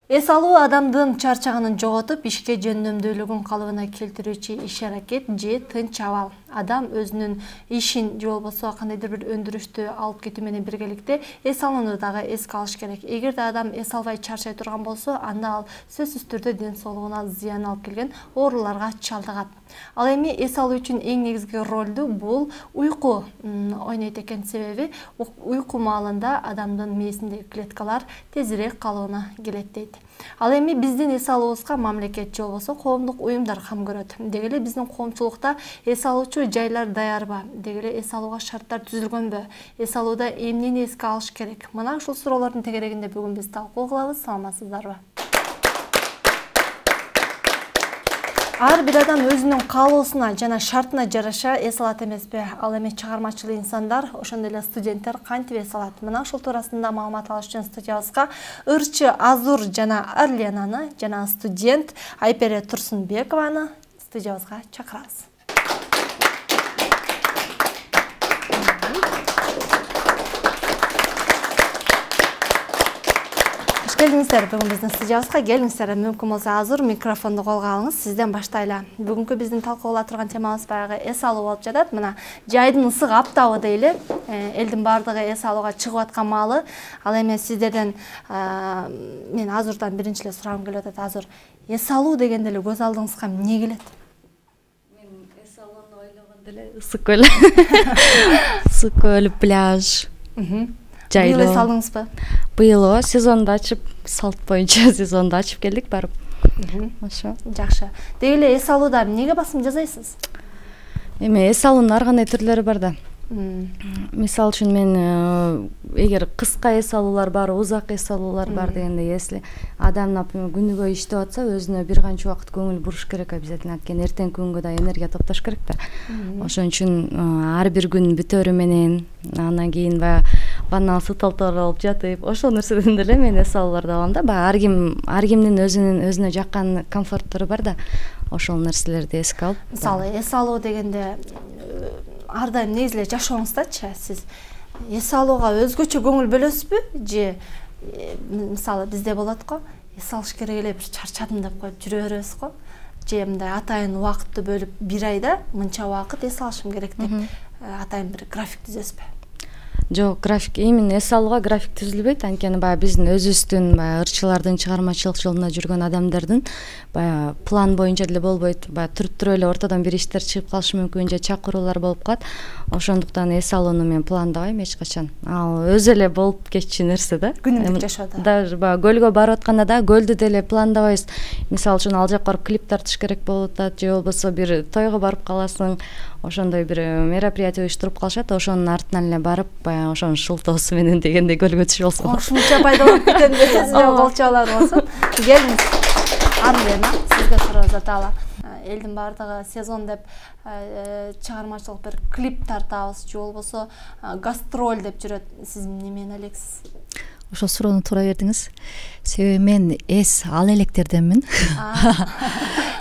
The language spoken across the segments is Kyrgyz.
Эс алуу адамдын чарчаганын жоготуп, ишке жөндөмдүүлүгүн калыбына келтирүүчү иш-аракет же тынч абал. Адам өзүнүн ишин же болбосо кандайдыр бир өндүрүштү алып кетүү менен биргеликте эс алууну дагы эске алыш керек. Эгерде адам эс албай чарчай турган болсо, анда ал сөзсүз түрдө ден соолугуна зыян алып келген ооруларга чалдыгат. Ал эми эс алуу үчүн эң негизги ролду бул уйку ойнойт экен, себеби уйку маалында адамдын мээсиндеги клеткалар тезирээк калыбына келет дейт. Ал эми биздин эс алуубузга мамлекет же болбосо коомдук уюмдар кам көрөт. Деги эле биздин коомчулукта эс алуучу жайлар даярбы? Деги эле эс алууга шарттар түзүлгөнбү? Эс алууда эмнени эске алыш керек? Мына ушул суроолордун тегерегинде бүгүн биз талкуу кылабыз. Саламатсыздарбы? Ар бир адам өзүнүн каалоосуна жана шартына жараша эс алат эмеспи? Ал эми чыгармачыл инсандар, ошондой эле студенттер кантип эс алат? Мына ушул туурасында маалымат алыш үчүн студиябызга ырчы Азур жана Арленаны жана студент Айпере Турсунбекованы студиябызга чакырабыз. Келиңиздер, бүгүн биздин студиябызга келиңиздер. Мүмкүн болсо Азур микрофонду колго алыңыз, сизден баштайлы. Бүгүнкү биздин талкуулап турган темабыз баягы эс алуу болуп жатат. Мына жайдын ысык аптабы дейли. Элдин баардыгы эс алууга чыгып аткан маалы. Ал эми сиздерден мен Азурдан биринчи эле сурагым келип атат. Азур, эс алуу дегенде эле көз алдыңызга эмне келет? Мен эс алууну ойлогондо эле ысык көл. Ысык көл, пляж. Быйыл эс алдыңызбы? Быйыл сезонду ачып, салт боюнча сезонду ачып келдик барып. Ошо. Жакшы. Деги эле эс алууда эмнеге басым жасайсыз? Эми эс алуунун ар кандай түрлөрү бар да. Мисалы үчүн мен эгер кыска эс алуулар бар, узак эс алуулар бар дегенде, если адам, например, күнүгө иштеп атса, өзүнө бир канча убакыт көңүл буруш керек обязательно. Анткени эртең күнгө да энергия топтош керек да. Ошон үчүн ар бир күн бүтөөрү менен, андан кийин баягы ванна сытылтыр алып жатып, ошол нерседен деле мен эс алууларды алам да. Баягы ар кимдин өзүнө жаккан комфорттору бар да. Ошол нерселерди эске алып. Мисалы, эс алуу дегенде ар дайым негизи эле жашооңуздачы сиз эс алууга өзгөчө көңүл бөлөсүзбү? Же мисалы бизде болот го, эс алыш керек эле, бир чарчадым деп коюп жүрө беребиз го. Же мындай атайын убакытты бөлүп, бир айда мынча убакыт эс алышым керек деп атайын бир график түзөсүзбү? Жок, график именно эс алууга график түзүлбөйт. Анткени баягы биздин өзүбүздүн баягы ырчылардын, чыгармачылык жолунда жүргөн адамдардын баягы план боюнча деле болбойт. Баягы туруп эле ортодон бир иштер чыгып калышы мүмкүн, же чакыруулар болуп калат. Ошондуктан эс алууну мен пландабайм эч качан. Ал өзү эле болуп кетчү нерсе да. Күнүмдүк жашоодо. Даже баягы көлгө барып атканда да көлдү деле пландабайбыз. Мисалы үчүн ал жака барып клип тартыш керек болуп атат, же болбосо бир тойго барып каласың. Ошондой бир мероприятие уюштуруп калышат, ошонун артынан эле барып, баягы ошонун шылтоосу менен дегендей көлгө түшүп алсам. Ошунча пайдаланып кетем десеңиз, болчолор болсун. Келиңиз. Армена, сизге суроо аталы. Элдин баардыгы сезон деп чыгармачылык бир клип тартабыз, же болбосо гастроль деп жүрөт. Сиз немен элексиз? Ошол суроону туура бердиңиз. Себеби мен эс ал электерденмин.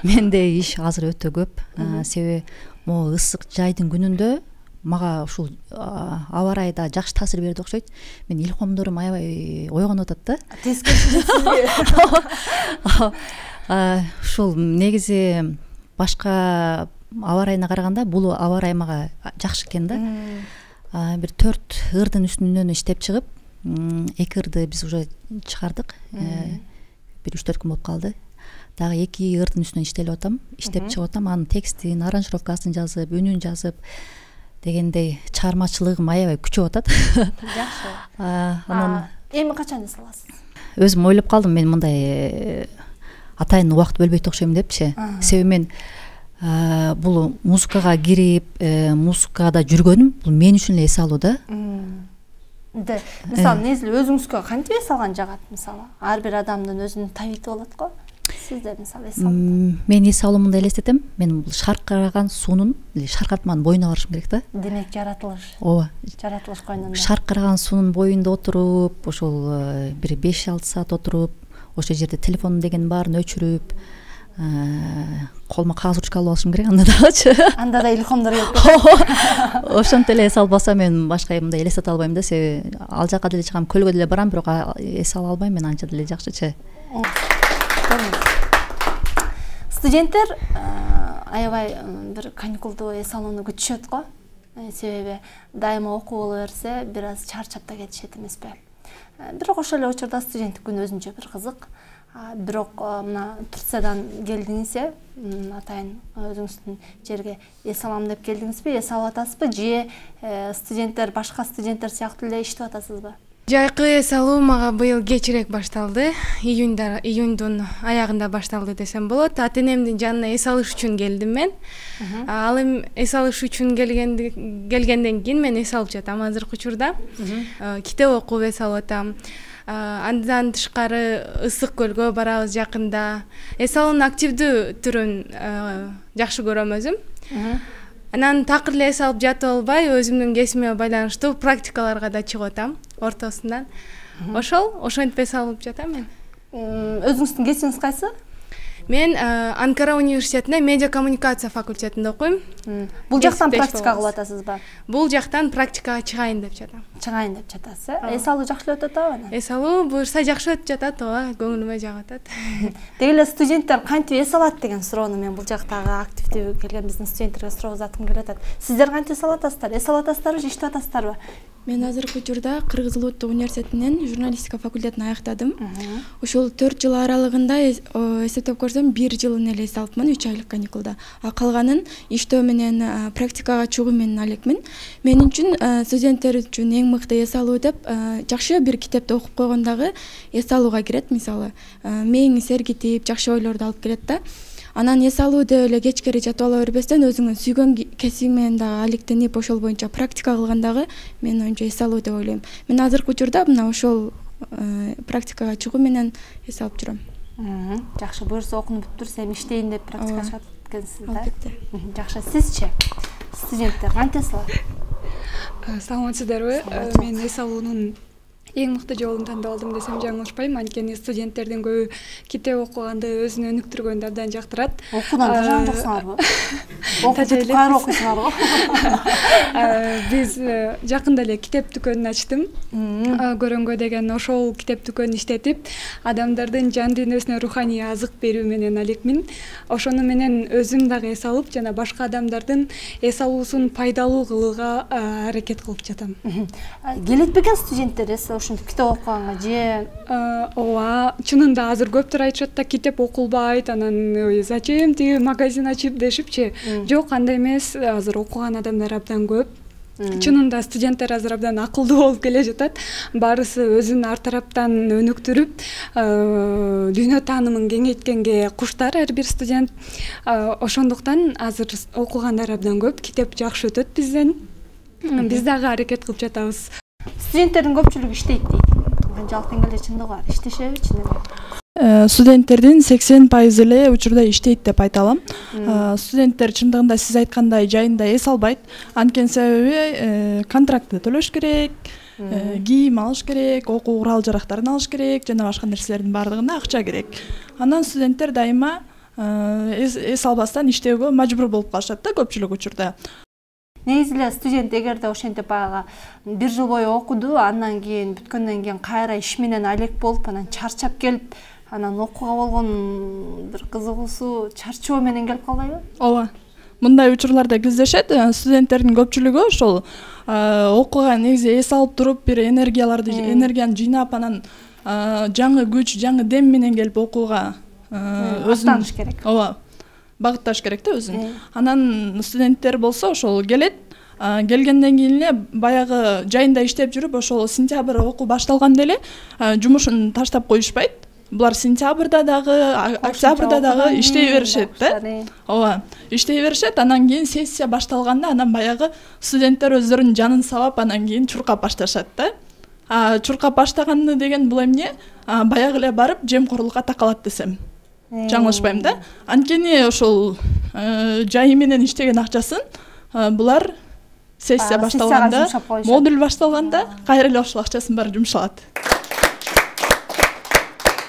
Менде иш азыр өтө көп. Себеби могу ысык жайдын күнүндө мага ушул аба ырайда жакшы таасир берди окшойт. Мен илкомдорум аябай ойгонуп атат да. Тескерисизби? Ушул негизи башка аба ырайына караганда бул аба ырай мага жакшы экен да. Бир 4 ырдын үстүнөн иштеп чыгып, 2 ырды биз уже чыгардык. Бир 3-4 күн болуп калды. Дагы 2 ырдын үстүнөн иштелип атам, иштеп чыгып атам, анын текстин, аранжировкасын жазып, үнүн жазып дегендей чыгармачылыгым аябай күчөп атат. Жакшы. Анан эми качан эс аласыз? Өзүм ойлоп калдым, мен мындай атайын убакыт бөлбөйт окшойм депчи. Себеби мен бул музыкага кирип, музыкада жүргөнүм бул мен үчүн эле эс алуу да. Мисалы, негизи өзүңүзгө кантип эс алган жагат? Мисалы, ар бир адамдын өзүнүн табиити болот го. Сизде мисалы эс алуу. Мен эс алуумду элестетем. Мен бул шаркыраган суунун шаркыратманын боюна барышым керек да. Демек жаратылыш. Ооба. Жаратылыш койнунда. Шаркыраган суунун боюнда отуруп, ошол бир 5-6 саат отуруп, ошол жерде телефон деген баарын өчүрүп, колума кагаз ручка алып алышым керек анда дагычы. Анда да илкомдор келет. Ошентип эле эс албаса мен башка мындай элестете албайм да, себеби ал жака деле чыгам, көлгө деле барам, бирок эс ала албайм мен анча деле жакшычы. Студенттер аябай бир каникулду эс алууну күтүшөт го. Себеби дайыма окуу боло берсе, бир аз чарчап да кетишет эмеспи. Бирок ошол эле учурда студенттик күн өзүнчө бир кызык. Бирок мына Турциядан келдиңизсе, атайын өзүңүздүн жерге эс алам деп келдиңизби, эс алып атасызбы же студенттер башка студенттер сыяктуу эле иштеп атасызбы? Жайкы эс алуу мага быйыл кечирээк башталды. Июндун аягында башталды десем болот. Ата-энемдин жанына эс алыш үчүн келдим мен. Ал эми эс алыш үчүн келгенден кийин мен эс алып жатам азыркы учурда. Китеп окуп эс алып атам. Андан тышкары Ысык көлгө барабыз жакында. Эс алуунун активдүү түрүн жакшы көрөм өзүм. Анан такыр эле эс алып жатып албай, өзүмдүн кесибиме байланыштуу практикаларга да чыгып атам ортосунан. Ошентип эс алып жатам мен. Өзүңүздүн кесибиңиз кайсы? Мен Анкара университетинде медиа коммуникация факультетинде окуйм. Бул жактан практика кылып атасызбы? Бул жактан практикага чыгайын деп жатам. Чыгайын деп жатасыз, э? Эс алуу жакшы өтүп атабы? Эс алуу буюрса жакшы өтүп жатат, ооба, көңүлүмө жагып атат. Деги эле студенттер кантип эс алат деген суроону мен бул жактагы активдүү келген биздин студенттерге суроо узаткым келип атат. Сиздер кантип эс алып атасыздар? Эс алып атасыздарбы же иштеп атасыздарбы? Мен азыркы учурда Кыргыз Улуттук университетинен журналистика факультетин аяктадым. Ошол 4 жыл аралыгында эсептеп көрсөм 1 жылын эле эс алыпмын, 3 айлык каникулда. Калганын иштөө менен практикага чыгуу менен алекмин. Мен үчүн студенттер үчүн эң мыкты эс алуу деп жакшы бир китепти окуп койгондагы эс алууга кирет, мисалы. Мээңи сергитип, жакшы ойлорду алып келет да. Анан эс алууду эле кечкери жатып ала бербестен өзүңүн сүйгөн кесиби менен дагы алектенип ошол боюнча практика кылгандагы менин оюмча эс алуу деп ойлойм. Мен азыркы учурда мына ошол практикага чыгуу менен эс алып жүрөм. Жакшы, буюрса окунуп бүтүрсө эми иштейин деп практикага чыгып кеткенсиз да? Албетте. Жакшы, сизчи? Студенттер кантип эс алат? Саламатсыздарбы? Мен эс алуунун эң мыкты жолун тандап алдым десем жаңылышпайм. Анткени студенттердин көбү китеп окуганды өзүнө өнүктүргөндү абдан жактырат. Окуудан тажаган жоксуңарбы? Окуп кайра окуйсуңарбы? Биз жакында эле китеп дүкөнүн ачтым. Көрөнгө деген ошол китеп дүкөнүн иштетип, адамдардын жан дүйнөсүнө руханий азык берүү менен алекмин. Ошону менен өзүм дагы эс алып, жана башка адамдардын эс алуусун пайдалуу кылууга аракет кылып жатам. Келет бекен студенттер эс ушинтип китеп окуганга же? Ооба, чынында азыр көптөр айтышат да китеп окулбайт, анан зачем тиги магазин ачып дешипчи. Жок, андай эмес, азыр окуган адамдар абдан көп. Чынында студенттер азыр абдан акылдуу болуп келе жатат. Барысы өзүн ар тараптан өнүктүрүп, дүйнө таанымын кеңейткенге куштар ар бир студент. Ошондуктан азыр окугандар абдан көп, китеп жакшы өтөт бизден. Биз дагы аракет кылып жатабыз. Студенттердин көпчүлүгү иштейт дейт. Жалпы эле чындыгы бар. Иштешеби чындыгы? Студенттердин 80% эле учурда иштейт деп айта алам. Студенттер чындыгында сиз айткандай жайында эс албайт. Анткени себеби контрактты төлөш керек, кийим алыш керек, окуу курал жарактарын алыш керек, жана башка нерселердин баардыгына акча керек. Анан студенттер дайыма эс албастан иштөөгө мажбур болуп калышат да көпчүлүк учурда. Негизи эле студент эгерде ошентип баягы 1 жыл бою окуду, андан кийин бүткөндөн кийин кайра иш менен алек болуп, анан чарчап келип, анан окууга болгон бир кызыгуусу, чарчоо менен келип калбайбы? Ооба. Мындай учурларда кездешет. Студенттердин көпчүлүгү ошол окууга негизи эс алып туруп, бир энергияны жыйнап, анан жаңы күч, жаңы дем менен келип окууга аттаныш керек. Ооба. Багытташ керек да өзүн. Анан студенттер болсо ошол келет. Келгенден кийин эле баягы жайында иштеп жүрүп, ошол сентябрь окуу башталганда эле жумушун таштап коюшпайт. Булар сентябрда дагы, октябрда дагы иштей беришет да. Ооба, иштей беришет. Анан кийин сессия башталганда анан баягы студенттер өздөрүнүн жанын сабап, анан кийин чуркап башташат да. Чуркап баштаганы деген бул эмне? Баягы эле барып жемкорлукка такалат десем жаңылышпайм да. Анткени ошол жайы менен иштеген акчасын булар сессия башталганда, модуль башталганда кайра эле ошол акчасын баары жумшалат.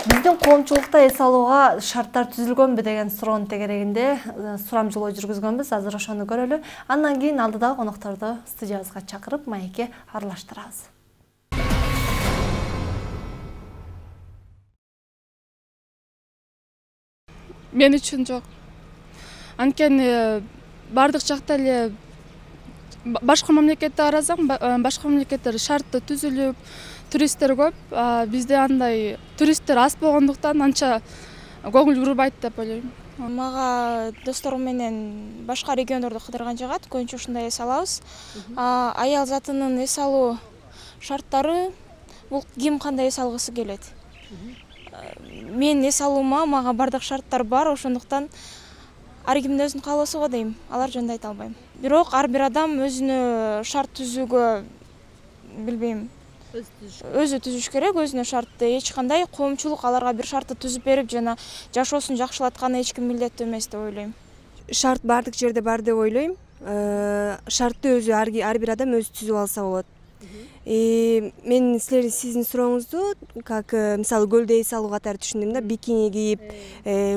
Биздин коомчулукта эс алууга шарттар түзүлгөнбү деген суроону тегерегинде сурамжылоо жүргүзгөнбүз. Азыр ошону көрөлү. Андан кийин алдыдагы конокторду студиябызга чакырып, маекке аралаштырабыз. Мен үчүн жок. Анткени бардык жакта эле башка мамлекетте карасаң, башка мамлекеттер шартты түзүлүп, туристтер көп. Бизде андай туристтер аз болгондуктан анча көңүл бурбайт деп ойлойм. Мага досторум менен башка региондорду кыдырган жагат, көбүнчө ушундай эс алабыз. Аял затынын эс алуу шарттары бул ким кандай эс алгысы келет. Мен эс алуума мага бардык шарттар бар, ошондуктан ар кимдин өзүнүн каалоосу го дейм. Алар жөнүндө айта албайм. Бирок ар бир адам өзүнө шарт түзүүгө билбейм. Өзү түзүш керек, өзүнө шартты. Эч кандай коомчулук аларга бир шартты түзүп берип жана жашоосун жакшылатканы эч ким милдеттүү эмес деп ойлойм. Шарт бардык жерде бар деп ойлойм. Шартты өзү ар бир адам өзү түзүп алса болот. Мен сиздин сурооңузду как мисалы көлдө эс алуу катары түшүндүм да, бикини кийип,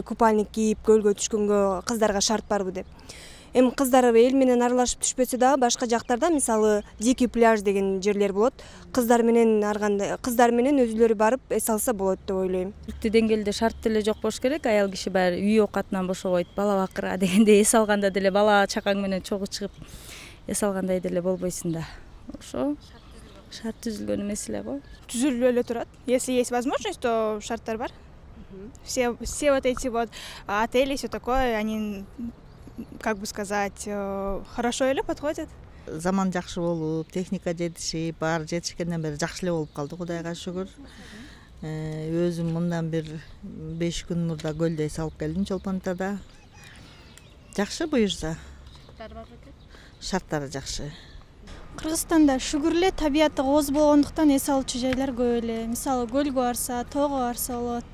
купальник кийип көлгө түшкөнгө кыздарга шарт барбы деп. Эми кыздар эл менен аралашып түшпөсө дагы башка жактарда мисалы дикий пляж деген жерлер болот. Кыздар менен өзүлөрү барып эс алса болот деп ойлойм. Иликтүү деңгээлде шарт деле жок болуш керек. Аял киши баары үй оокатынан бошобойт, бала бакырга дегенде эс алганда деле бала чакаң менен чогуу чыгып эс алгандай деле болбойсуң да. Ошо шарт түзүлгөн эмес эле го. Түзүлүп эле турат. Если есть возможность, то шарттар бар. Все вот эти вот отели и все такое, они, как бы сказать, хорошо эле подходят. Заман жакшы болуп, техника жетишип, баары жетишкенден бери жакшы эле болуп калды, Кудайга шүгүр. Өзүм мындан бир 5 күн мурда көлдө эс алып келдим, Чолпонтада. Жакшы буюрса. Шарттары жакшы. Кыргызстанда шүгүр эле табияты кооз болгондуктан эс алуучу жайлар көп эле. Мисалы көлгө барса, тоого барса болот.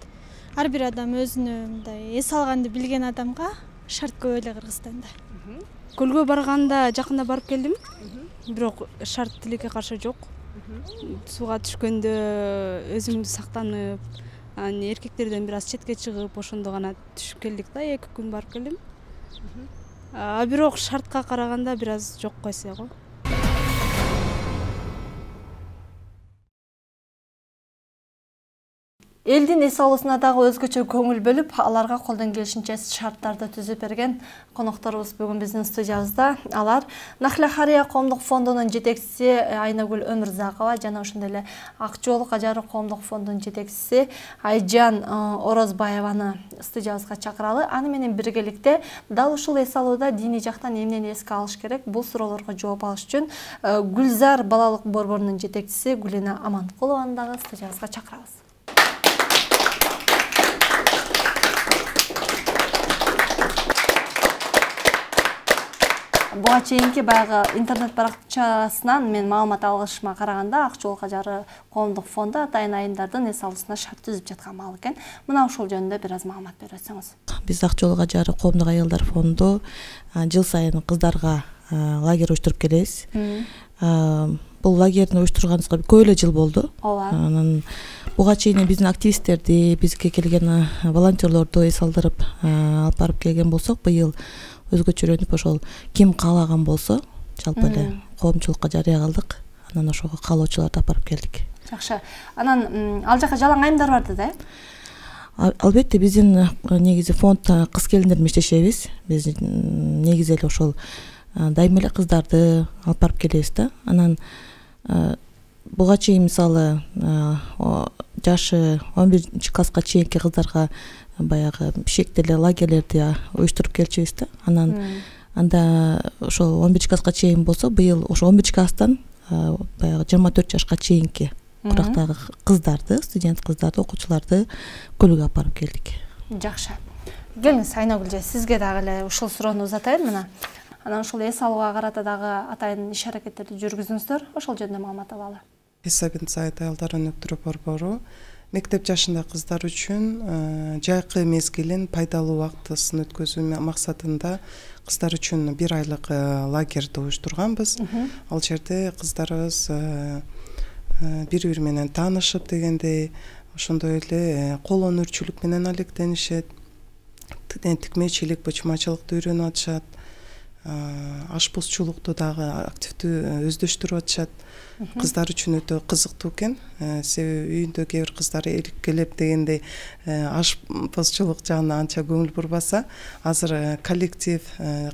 Ар бир адам өзүнө мындай эс алганды билген адамга шарт көп эле Кыргызстанда. Көлгө барганда жакында барып келдим. Бирок шарт тилекке каршы жок. Сууга түшкөндө өзүмдү сактанып, эркектерден бир аз четке чыгып, ошондо гана түшүп келдик да, 2 күн барып келдим. Бирок шартка караганда бир аз жок койсо го. Элдин эс алуусуна дагы өзгөчө көңүл бөлүп, аларга колдон келишинче шарттарды түзүп берген конокторубуз бүгүн биздин студиябызда. Алар Нахля Хария коомдук фондунун жетекчиси Айнагүл Өмүрзакова жана ошондой эле Ак жол кажары коомдук фондунун жетекчиси Айжан Орозбаеваны студиябызга чакыралы. Аны менен биргеликте дал ушул эс алууда диний жактан эмнени эске алыш керек? Бул суроолорго жооп алыш үчүн Гүлзар балалык борборунун жетекчиси Гүлена Аманкулованы дагы студиябызга чакырабыз. Буга чейинки баягы интернет баракчасынан мен маалымат алышыма караганда Ак жол кажары коомдук фонду атайын айымдардын эс алуусуна шарт түзүп жаткан маал экен. Мына ушул жөнүндө бир аз маалымат берип өтсөңүз. Биз Ак жол кажары коомдук аялдар фонду жыл сайын кыздарга лагерь уюштуруп келебиз. Бул лагерьни уюштурганыбызга көп эле жыл болду. Анан буга чейин биздин активисттерди, бизге келген волонтерлорду эс алдырып алып барып келген болсок, быйыл өзгөчөлөнүп ошол ким каалаган болсо жалпы эле коомчулукка жарыя кылдык. Анан ошого каалоочуларды алып барып келдик. Жакшы. Анан ал жака жалаң айымдар барды да? Албетте биздин негизи фонд кыз келиндер менен иштешебиз. Биз негизи эле ошол дайыма эле кыздарды алып барып келебиз да. Анан буга чейин мисалы жашы 11-класска чейинки кыздарга баягы бишекте эле лагерлерди уюштуруп келчүбүз да. Анан анда ошол 11-класска чейин болсо, быйыл ошо 11-класстан баягы 24 жашка чейинки курактагы кыздарды, студент кыздарды, окуучуларды көлгө алып барып келдик. Жакшы. Келиңиз Айнагүл, сизге дагы эле ушул суроону узатайын мына. Анан ушул эс алууга карата дагы атайын иш-аракеттерди жүргүзүңүздөр, ошол жөнүндө маалымат алалы. Сайт аялдар өнүктүрүү борбору мектеп жашында кыздар үчүн жайкы мезгилин пайдалуу вактысын өткөзүү максатында кыздар үчүн 1 айлык лагерьди уюштурганбыз. Ал жерде кыздарыбыз бири-бири менен таанышып дегендей, ошондой эле кол өнөрчүлүк менен алектенишет, тикмечилик, бычмачылыкты үйрөнүп атышат. ашпозчулукту дагы активдүү өздөштүрүп атышат. Кыздар үчүн өтө кызыктуу экен. Себеби үйүндө кээ бир кыздар эркелеп дегендей ашпозчулук жагына анча көңүл бурбаса, азыр коллектив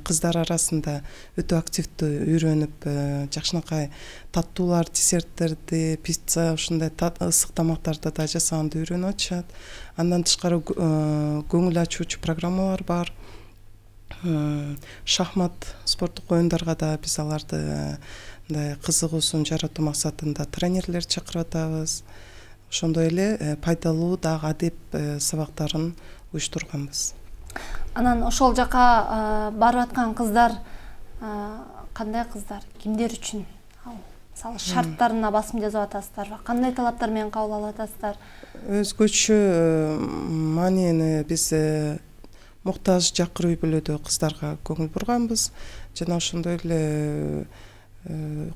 кыздар арасында өтө активдүү үйрөнүп, жакшынакай таттуулар, десерттерди, пицца, ушундай ысык тамактарды да жасаганды үйрөнүп атышат. Андан тышкары көңүл ачуучу программалар бар. Шахмат, спорттук оюндарга да биз аларды кызыгуусун жаратуу максатында тренерлер чакырып атабыз. Ошондой эле пайдалуу дагы адеп сабактарын уюштурганбыз. Анан ошол жака барып аткан кыздар кандай кыздар, кимдер үчүн? Мисалы шарттарына басым жасап атасыздарбы? Кандай талаптар менен кабыл алып атасыздар? Өзгөчө маанини биз муктаж жакыр үй бүлөдө кыздарга көңүл бурганбыз. Жана ошондой эле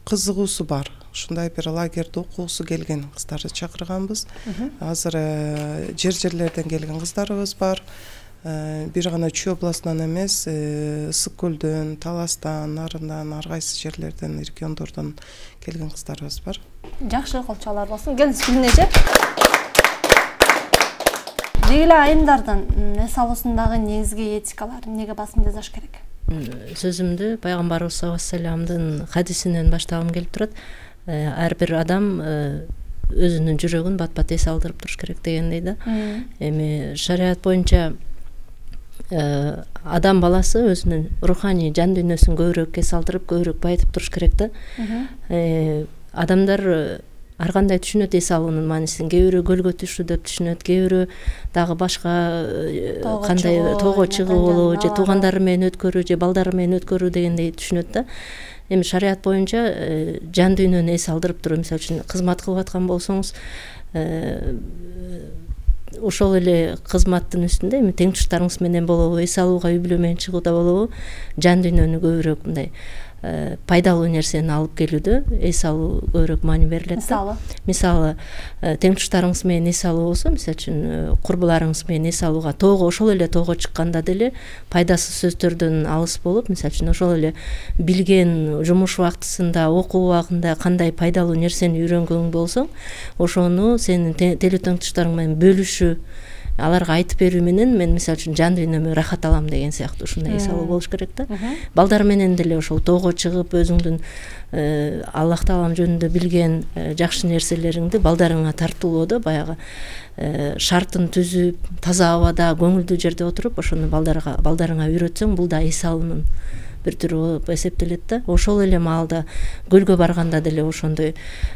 кызыгуусу бар. Ушундай бир лагерде окугусу келген кыздарды чакырганбыз. Азыр жерлерден келген кыздарыбыз бар. Бир гана Чүй областынан эмес, Ысык көлдөн, Таластан, Нарындан, ар кайсы жерлерден, региондордон келген кыздарыбыз бар. Жакшы, колчолор болсун. Келиңиз күнүнөчө. Деги эле айымдардын эс алуусундагы негизги этикалар эмнеге басым жасаш керек? Сөзүмдү пайгамбарыбыз саллаллаху алейхи вассаламдын хадисинен баштагым келип турат. Ар бир адам өзүнүн жүрөгүн бат-бат эс алдырып туруш керек дегендей да. Эми шарият боюнча адам баласы өзүнүн руханий жан дүйнөсүн көбүрөөк эс алдырып, көбүрөөк байытып туруш керек да. Адамдар ар кандай түшүнөт эс алуунун маанисин. Кээ бирөө көлгө түшүү деп түшүнөт, кээ бирөө дагы башка кандай тоого чыгуу болобу, же туугандары менен өткөрүү, же балдары менен өткөрүү дегендей түшүнөт да. Эми шарият боюнча жан дүйнөнү эс алдырып туруп, мисалы үчүн кызмат кылып аткан болсоңуз, ошол эле кызматтын үстүндө эми тең туштарыңыз менен болобу, эс алууга үй бүлө менен чыгууда болобу, жан дүйнөнү көбүрөөк мындай пайдалуу нерсени алып келүүдө эс алуу көбүрөөк маани берилет да. Мисалы, тең туштарыңыз менен эс алуу болсо, мисалы үчүн курбуларыңыз менен эс алууга, тоого, ошол эле тоого чыкканда деле пайдасыз сөздөрдөн алыс болуп, мисалы үчүн ошол эле билген жумуш убактысында, окуу убагында кандай пайдалуу нерсени үйрөнгөн болсоң, ошону сенин телүү тең туштарың менен бөлүшүү, аларга айтып берүү менен мен мисалы үчүн жан дүйнөмө рахат алам деген сыяктуу ушундай эс алуу болуш керек да. Балдар менен деле ошол тоого чыгып, өзүңдүн Аллах Таалам жөнүндө билген жакшы нерселериңди балдарыңа тартуулоодо баягы шартын түзүп, таза абада, көңүлдүү жерде отуруп, ошону балдарыңа үйрөтсөң, бул да эс алуунун бир түрү болуп эсептелет да. Ошол эле маалда көлгө барганда деле ошондой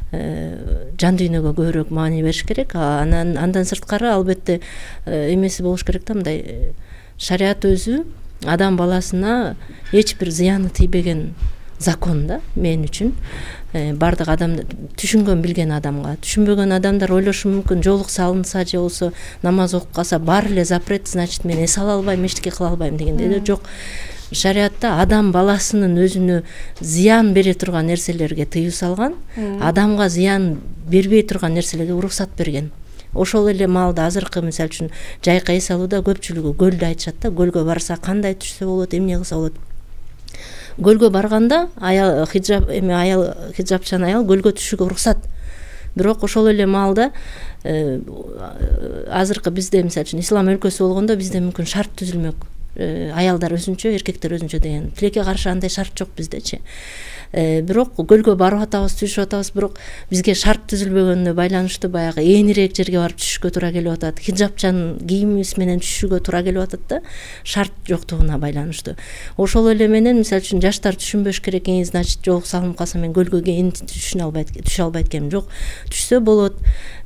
жан дүйнөгө көбүрөөк маани бериш керек. Андан сырткары албетте эмеси болуш керек да, мындай шарият өзү адам баласына эч бир зыяны тийбеген закон да мен үчүн. Бардык адам түшүнгөн билген адамга, түшүнбөгөн адамдар ойлошу мүмкүн, жоолук салынса же болсо намаз окуп калса баары эле запрет, значит мен эс ала албайм, эчтеке кыла албайм дегендей. Жок. Шариатта адам баласынын өзүнө зыян бере турган нерселерге тыюу салган, адамга зыян бербей турган нерселерге уруксат берген. Ошол эле маалда азыркы мисалы үчүн жайкы эс алууда көпчүлүгү көлдү айтышат да. Көлгө барса кандай түшсө болот, эмне кылса болот. Көлгө барганда аял хиджабчан аял көлгө түшүүгө уруксат. Бирок ошол эле маалда азыркы бизде мисалы үчүн ислам өлкөсү болгондо бизде мүмкүн шарт түзүлмөк. Аялдар өзүнчө, эркектер өзүнчө деген. Тилекке каршы андай шарт жок биздечи. Бирок көлгө барып атабыз, түшүп атабыз, бирок бизге шарт түзүлбөгөнүнө байланыштуу баягы ээнирээк жерге барып түшүшкө туура келип атат. Хиджабчан кийимибиз менен түшүүгө туура келип атат да, шарт жоктугуна байланыштуу. Ошол эле менен мисалы үчүн жаштар түшүнбөш керек, значит жоолук салынып калса мен көлгө түшө албайт экенмин. Жок, түшсө болот.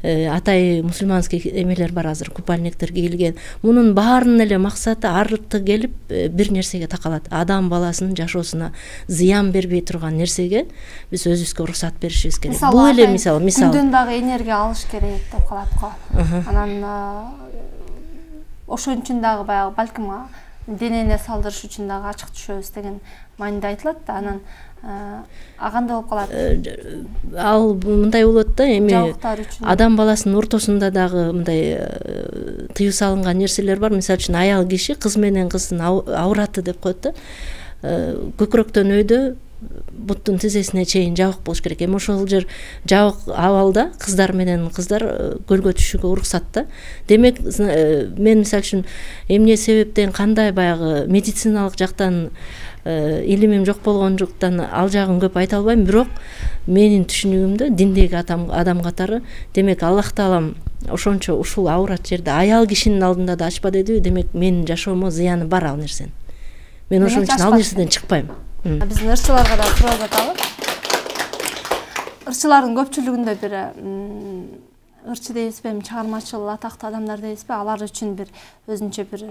Атай мусулманский эмелер бар азыр, купальниктер кийилген. Мунун баарынын эле максаты арты келип бир нерсеге такалат. Адам баласынын жашоосуна зыян бербей турган нерсеге биз өзүбүзгө уруксат беришибиз керек. Бул эле мисал күндөн дагы энергия алыш керек деп калат го. Анан ошон үчүн дагы баягы балким денени салдырыш үчүн дагы ачык түшөбүз деген мааниде айтылат да. Анан кандай болуп калат? Ал мындай болот да, эми адам баласынын ортосунда дагы мындай тыюу салынган нерселер бар. Мисалы үчүн аял киши кыз менен кыздын авраты деп коет да. көкүрөктөн өйдө буттун тизесине чейин жабык болуш керек. Эми ошол жер жабык абалда кыздар көлгө түшүүгө уруксат да. Демек мен мисалы үчүн эмне себептен кандай баягы медициналык жактан илимим жок болгондуктан ал жагын көп айта албайм, бирок менин түшүнүгүмдө диндеги адам катары демек Аллах Таалам ошончо ушул аврат жерди аял кишинин алдында да ачпа дедиби. Демек менин жашоомо зыяны бар ал нерсенин. Мен ошон үчүн ал нерседен чыкпайм. Биздин ырчыларга да суроо жатабы. Ырчылардын көпчүлүгүндө бир ырчы дейбизби, чыгармачыл атактуу адамдар дейбизби, алар үчүн бир өзүнчө бир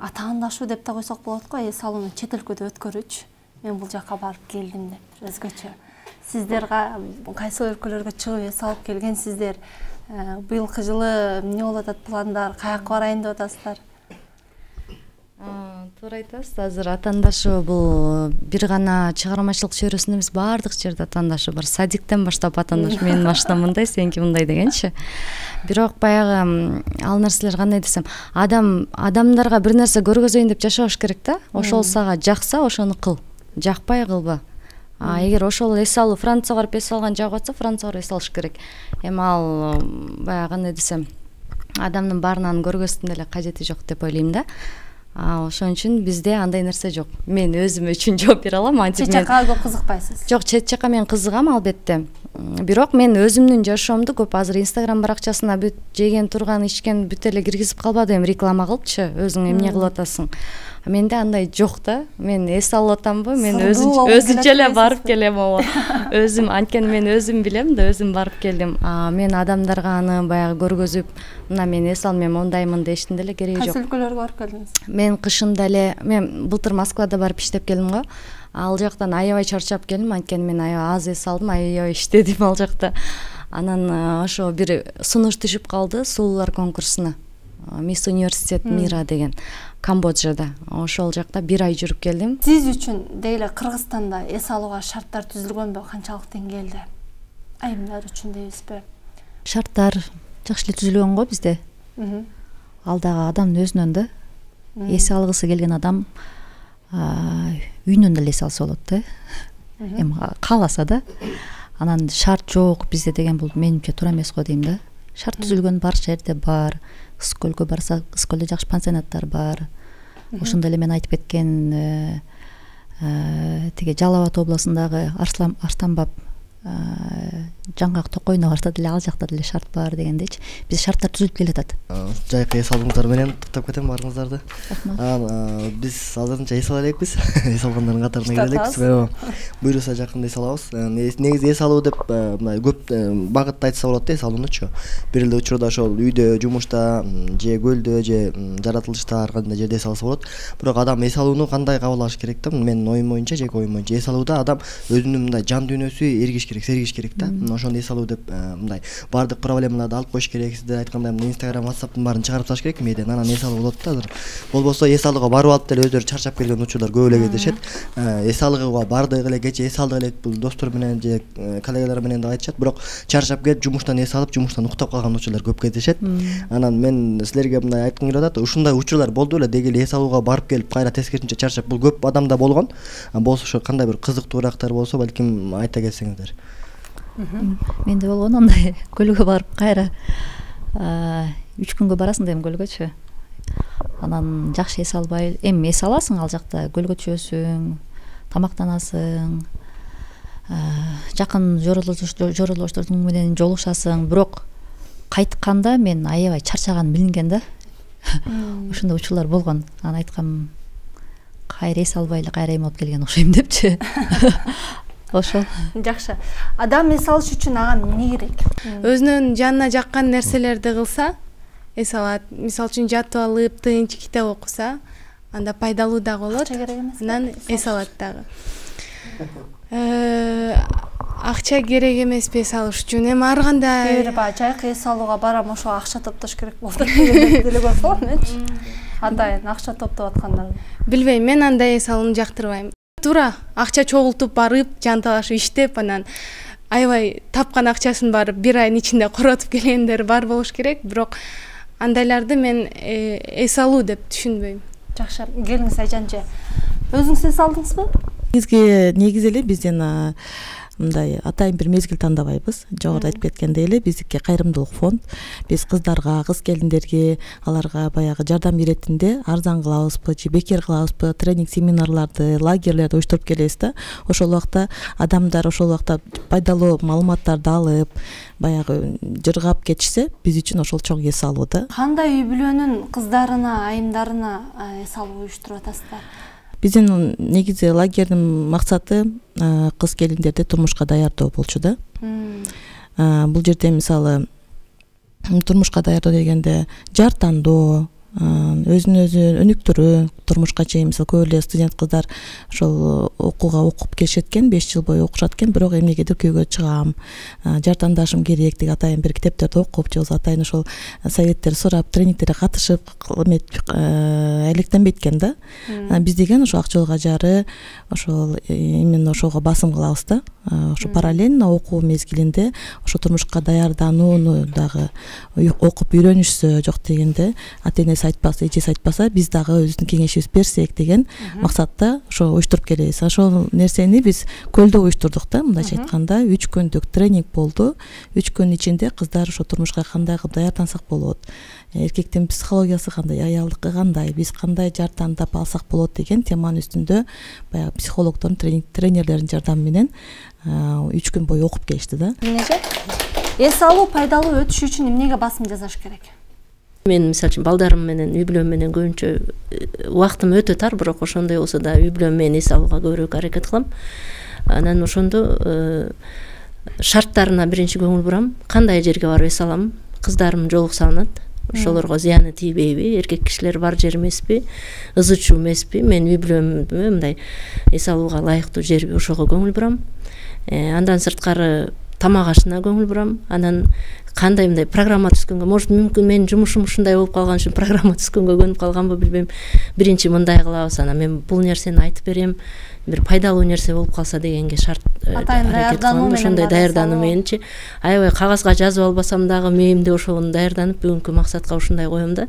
атаандашуу деп да койсок болот го, эс алууну чет өлкөдө өткөрүүчү. Мен бул жакка барып келдим деп өзгөчө. Сиздер кайсы өлкөлөргө чыгып эс алып келгенсиздер? Быйылкы жылы эмне болуп атат, пландар, каяка барайын деп атасыздар? Туура айтасыз. Азыр атаандашуу бул бир гана чыгармачылык чөйрөсүндө эмес, баардык жерде атаандашуу бар. Садиктен баштап атаандашуу, менин машинам мындай, сеники мындай дегенчи. Бирок баягы ал нерселер кандай десем, адамдарга бир нерсе көргөзөйүн деп жашабаш керек да. Ошол сага жакса, ошону кыл. Жакпай кылба. Эгер ошол эс алуу Францияга барып эс алган жагып атса, Францияга барып эс алыш керек. Эми ал баягы кандай десем, адамдын баарынан көргөзүштүн деле кажети жок деп ойлойм да. Ошон үчүн бизде андай нерсе жок. Мен өзүм үчүн жооп бере алам. Чет жакка көп кызыкпайсыз? Жок, чет жакка мен кызыгам албетте. Бирок мен өзүмдүн жашоомду көп азыр Instagram баракчасына бүт жеген турган ичкен бүт эле киргизип калбадым, реклама кылыпчы, өзүң эмне кылып атасың. Менде андай жок да. Мен эс алып атамбы, мен өзүнчө эле барып келем ооба. Өзүм анткени мен өзүм билем да, өзүм барып келдим. Мен адамдарга аны баягы көргөзүп, мына мен эс алам, мен мондаймын дештин деле кереги жок. Кайсы өлкөлөргө барып келдиңиз? Мен кышында эле, мен былтыр Москвада барып иштеп келдим го. Ал жактан аябай чарчап келдим, анткени мен аябай аз эс алдым, аябай иштедим ал жакта. Анан ошо бир сунуш түшүп калды сулуулар конкурсуна. Мисс Университет мира деген Камбоджада. Ошол жакта 1 ай жүрүп келдим. Сиз үчүн дейли Кыргызстанда эс алууга шарттар түзүлгөнбү? Канчалык деңгээлде? Айымдар үчүн дейбизби? Шарттар жакшы эле түзүлгөн го бизде. Ал дагы адамдын өзүнөн да. Эс алгысы келген адам үйүнөн деле эс алса болот да. Эми кааласа да. Анан шарт жок бизде деген бул менимче туура эмес го дейм да. Шарт түзүлгөн бар жерде бар. Скөлгө барса, скөлдө жакшы пансионаттар бар. Ошондо эле мен айтып кеткен тиги Жалал Абад областындагы Арстанбаб жаңгак токойуна барса деле ал жакта деле шарт бар дегендейчи. Биз шарттар түзүлүп келатат. Жайкы эс алууңуздар менен куттуктап кетем баарыңыздарды. Биз азырынча эс ала элекпиз. Эс алгандардын катарына кире элекпиз. Буюрса жакында эс алабыз. Негизи эс алуу деп мындай көп багытта айтса болот да эс алуунучу. Бир эле учурда ошол үйдө, жумушта, же көлдө, же жаратылышта ар кандай жерде эс алса болот. Бирок адам эс алууну кандай кабыл алыш керек да? Менин оюм боюнча, жеке оюм боюнча эс алууда адам өзүнүн мындай жан дүйнөсү эргиш керек, сергиш керек да. Ошондо эс алуу деп мындай баардык проблемаларды алып коюш керек. Сиздер айткандай Instagram, WhatsApp'тын баарын чыгарып ташташ керек мээден. Анан эс алуу болот да азыр. Болбосо эс алууга барып алып деле өздөрү чарчап келген учурлар көп эле кездешет. Эс алууга бардык эле кечээ эс алдык элек бул достор менен же коллегалар менен да айтышат. Бирок чарчап келип жумуштан эс алып, жумуштан уктап калган учурлар көп кездешет. Анан мен силерге мындай айткым келип атат. Ушундай учурлар болду эле деги эле эс алууга барып келип кайра тескерисинче чарчап бул көп адамда болгон. Болсо ошо кандай бир кызыктуураактар болсо балким айта кетсеңиздер. Менде болгон андай көлгө барып кайра 3 күнгө барасың дейм көлгөчү. Анан жакшы эс албай, эми эс аласың ал жакта, көлгө түшөсүң, тамактанасың, жакын жоролдошторуң менен жолугушасың, бирок кайтканда мен аябай чарчаган билинген да. Ошондой учурлар болгон. Анан айткам, кайра эс албай эле кайра эме болуп келген окшойм депчи. Ошол. Жакшы. Адам эс алыш үчүн ага эмне керек? Өзүнүн жанына жаккан нерселерди кылса, эс алат. Мисалы үчүн жатып алып, тынч китеп окуса, анда пайдалуу да болот. Анан эс алат дагы. Акча керек эмес эс алыш үчүн. Эми ар кандай жайкы эс алууга барам, ошо акча топтош керек болду деле көрсөм менчи. Атайын акча топтоп аткандар. Билбейм, мен андай эс алууну жактырбайм. Туура акча чогултуп барып, жанталашып иштеп, анан аябай тапкан акчасын барып 1 айдын ичинде коротуп келгендер бар болуш керек, бирок андайларды мен эс алуу деп түшүнбөйм. Жакшы, келиңиз Айжан же. Өзүңүз эс алдыңызбы? Негизи эле бизден мындай атайын бир мезгил тандабайбыз. Жогоруда айтып кеткендей эле биздики кайрымдуулук фонд. Биз кыздарга, кыз келиндерге, аларга баягы жардам беретинде арзан кылабызбы же бекер кылабызбы, тренинг семинарларды, лагерлерди уюштуруп келебиз да. Ошол убакта адамдар ошол убакта пайдалуу маалыматтарды алып, баягы жыргап кетишсе, биз үчүн ошол чоң эс алуу да. Кандай үй бүлөнүн кыздарына, айымдарына эс алуу уюштуруп атасыздар? Биздин негизи лагердин максаты кыз келиндерди турмушка даярдоо болчу да. Бул жерде мисалы турмушка даярдоо дегенде жар тандоо, өзүн өзү өнүктүрүү, турмушка чейин мисалы көп эле студент кыздар ошол окууга окуп келишет экен, 5 жыл бою окушат экен, бирок эмнегедир күйөөгө чыгам, жар тандашым керек деген атайын бир китептерди окуп же болбосо атайын ошол советтер сурап, тренингтерге катышып электенбейт экен да. Биз деген ошо Акчоолук ажары ошол именно ошого басым кылабыз да. Ошо параллельно окуу мезгилинде ошо турмушка даярданууну дагы окуп үйрөнүшсө, жок дегенде ата энеси айтпаса, эжеси айтпаса, биз дагы өзүбүздүн кеңешибизди берсек деген максатта ошо уюштуруп келебиз. Ошол нерсени биз көлдө уюштурдук да, мындайча айтканда 3 күндүк тренинг болду. 3 күн ичинде кыздар ошо турмушка кандай кылып даярдансак болот, эркектин психологиясы кандай, аялдыкы кандай, биз кандай жар тандап алсак болот деген теманын үстүндө баягы психологдордун, тренерлердин жардамы менен 3 күн бою окуп келишти да. Эмнеге? Эс алуу пайдалуу өтүш үчүн эмнеге басым жасаш керек? Мен мисалы үчүн балдарым менен, үй бүлөм менен көбүнчө убактым өтө тар, бирок ошондой болсо да үй бүлөм менен эс алууга көбүрөөк аракет кылам. Анан ошондо шарттарына биринчи көңүл бурам. Кандай жерге барып эс алам? Кыздарым жолуксанат, ошолорго зыяны тийбейби, эркек кишилер бар жер эмеспи, ызы чуу эмеспи, мен үй бүлөмдү мындай эс алууга ылайыктуу жерби, ошого көңүл бурам. Андан сырткары тамак ашына көңүл бурам. Анан кандай мындай программа түзгөнгө, может мүмкүн менин жумушум ушундай болуп калган үчүн программа түзгөнгө көнүп калганбы билбейм. Биринчи мындай кылабыз, анан мен бул нерсени айтып берем, бир пайдалуу нерсе болуп калса дегенге шарт аракет кылам. Ошондой даярдануу мененчи аябай кагазга жазып албасам дагы мээмде ошону даярданып бүгүнкү максатка ушундай коем да.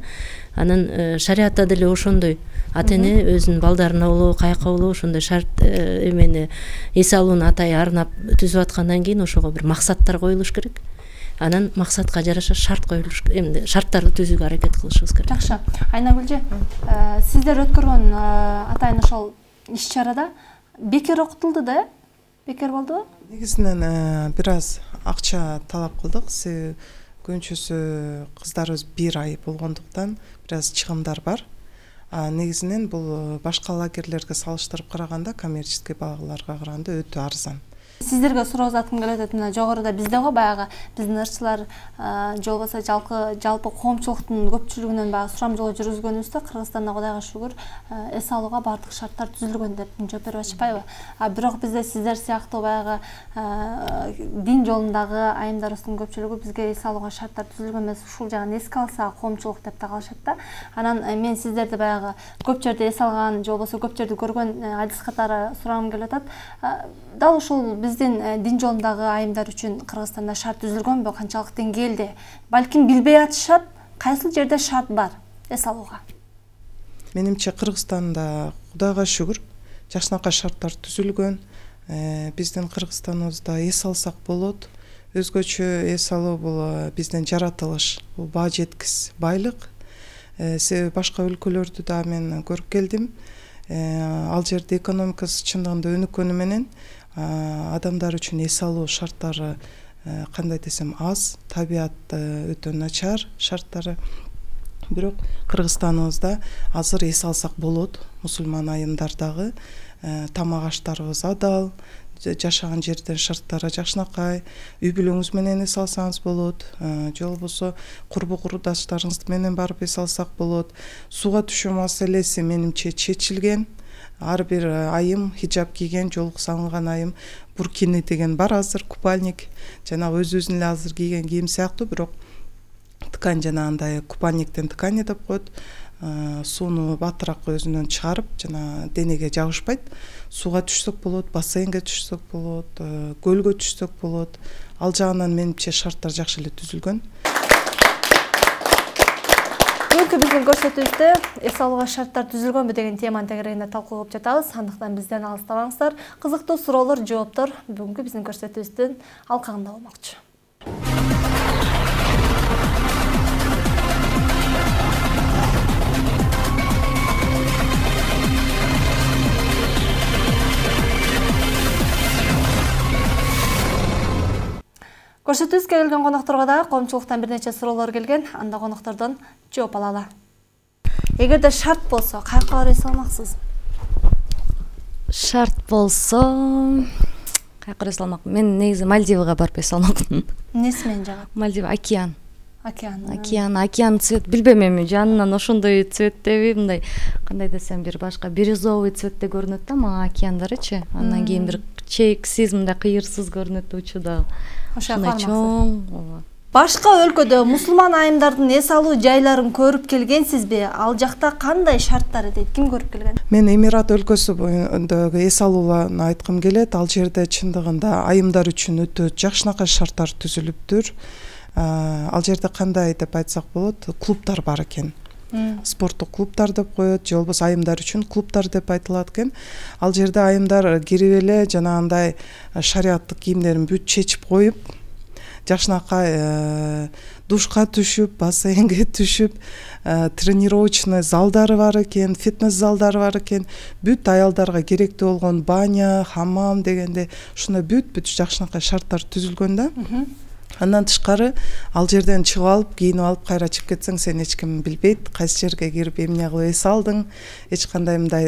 Анан шариатта деле ошондой ата эне өзүнүн балдарына болобу, каяка болобу ошондой шарт эмени эс алууну атайын арнап түзүп аткандан кийин ошого бир максаттар коюлуш керек. Анан максатка жараша шарт коюлуш, эмне шарттарды түзүүгө аракет кылышыбыз керек. Жакшы. Айнагүлжи, сиздер өткөргөн атайын ошол иш-чарада бекер окутулду да, бекер болдубу? Негизинен бир аз акча талап кылдык. Көбүнчөсү кыздарыбыз 1 ай болгондуктан бир аз чыгымдар бар. Негизинен бул башка лагерлерге салыштырып караганда коммерческий багаларга караганда өтө арзан. Сиздерге суроо заткым келип атат. Мына жогоруда бизде го баягы биздин ырчылар же болбосо жалпы коомчулуктун көпчүлүгүнөн баягы сурамжылоо жүргүзгөнүбүздө Кыргызстанда Кудайга шүгүр эс алууга бардык шарттар түзүлгөн деп жооп берип атышпайбы? Бирок бизде сиздер сыяктуу баягы дин жолундагы айымдарыбыздын көпчүлүгү бизге эс алууга шарттар түзүлгөн эмес, ушул жагын эске алса коомчулук деп да калышат да. Анан мен сиздерди баягы көп жерде эс алган же болбосо көп жерде көргөн адис катары сурагым келип атат. Дал ушул биздин дин жолундагы айымдар үчүн Кыргызстанда шарт түзүлгөнбү, канчалык деңгээлде? Балким билбей атышат, кайсыл жерде шарт бар эс алууга? Менимче Кыргызстанда Кудайга шүгүр жакшынакай шарттар түзүлгөн. Биздин Кыргызстаныбызда эс алсак болот. Өзгөчө эс алуу бул биздин жаратылыш, бул баа жеткис байлык. Себеби башка өлкөлөрдү да мен көрүп келдим. Ал жерде экономикасы чындыгында өнүккөнү менен адамдар үчүн эс алуу шарттары кандай десем аз, табият өтө начар шарттары. Бирок Кыргызстаныбызда азыр эс алсак болот. Мусулман айымдардагы тамак аштарыбыз адал, жашаган жердин шарттары жакшынакай, үй бүлөңүз менен эс алсаңыз болот, же болбосо курбу курдаштарыңыз менен барып эс алсак болот. Сууга түшүү маселеси менимче чечилген. Ар бир айым хиджаб кийген, жолуксанган айым, буркини деген бар азыр, купальник, жанагы өзүбүздүн эле азыр кийген кийим сыяктуу, бирок ткань жанагындай купальниктен ткань деп коет. Сууну батыраак өзүнөн чыгарып, жана денеге жабышпайт. Сууга түшсөк болот, бассейнге түшсөк болот, көлгө түшсөк болот. Ал жагынан менимче шарттар жакшы эле түзүлгөн. Бүгүнкү Бүгүнкү биздин көрсөтүүбүздө эс алууга шарттар түзүлгөнбү деген теманын тегерегинде талкуу кылып жатабыз. Андыктан бизден алыстабаңыздар. Кызыктуу суроолор, жооптор бүгүнкү биздин көрсөтүүбүздүн алкагында болмокчу. Көрсөтүүбүзгө келген конокторго дагы коомчулуктан бир нече суроолор келген. Анда коноктордон жооп алалы. Эгерде шарт болсо, каяка барып эс алмаксыз? Шарт болсо, каяка эс алмак? Мен негизи Мальдивага барып эс алмакмын. Эмнеси менен жагат? Мальдива океан. Океан цвет билбейм эми жанынан ошондой цветтеби, мындай кандай десем, бир башка бирюзовый цветте көрүнөт да мага океандарычы. Андан кийин бир чексиз, мындай кыйырсыз көрүнөт учуда. Ошондой чоң. Башка өлкөдө мусулман айымдардын эс алуу жайларын көрүп келгенсизби? Ал жакта кандай шарттар дейт? Ким көрүп келген? Мен Эмират өлкөсү боюндагы эс алууларны айткым келет. Ал жерде чындыгында айымдар үчүн өтө жакшынакай шарттар түзүлүптүр. Ал жерде кандай деп айтсак болот, клубдар бар экен. Спорттук клубдар деп коет, же болбосо айымдар үчүн клубдар деп айтылат экен. Ал жерде айымдар кирип эле жанагындай шариаттык кийимдерин бүт чечип коюп, жакшынакай душка түшүп, бассейнге түшүп, тренировочный залдары бар экен, фитнес залдары бар экен. Бүт аялдарга керектүү болгон баня, хамам дегенде ушундай бүт жакшынакай шарттар түзүлгөн да. Андан тышкары ал жерден чыгып алып, кийинип алып, кайра чыгып кетсең, сен эч ким билбейт, кайсы жерге кирип эмне кылып эс алдың. Эч кандай мындай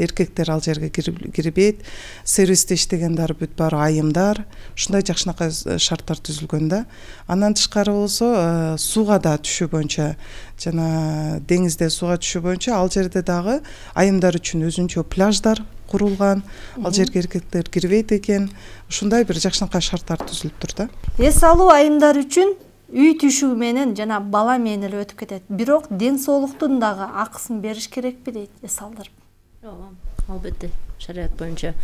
эркектер ал жерге кирбейт. Сервисте иштегендер бүт баары айымдар. Ушундай жакшынакай шарттар түзүлгөн да. Андан тышкары болсо, сууга да түшүү боюнча, жана деңизде сууга түшүү боюнча ал жерде дагы айымдар үчүн өзүнчө пляждар курулган. Ал жерге эркектер кирбейт экен. Ушундай бир жакшынакай шарттар түзүлүп тур да. Эс алуу айымдар үчүн үй түшүү менен жана бала менен эле өтүп кетет. Бирок ден соолуктун дагы акысын бериш керекпи дейт эс алдырып. Албетте, шарият боюнча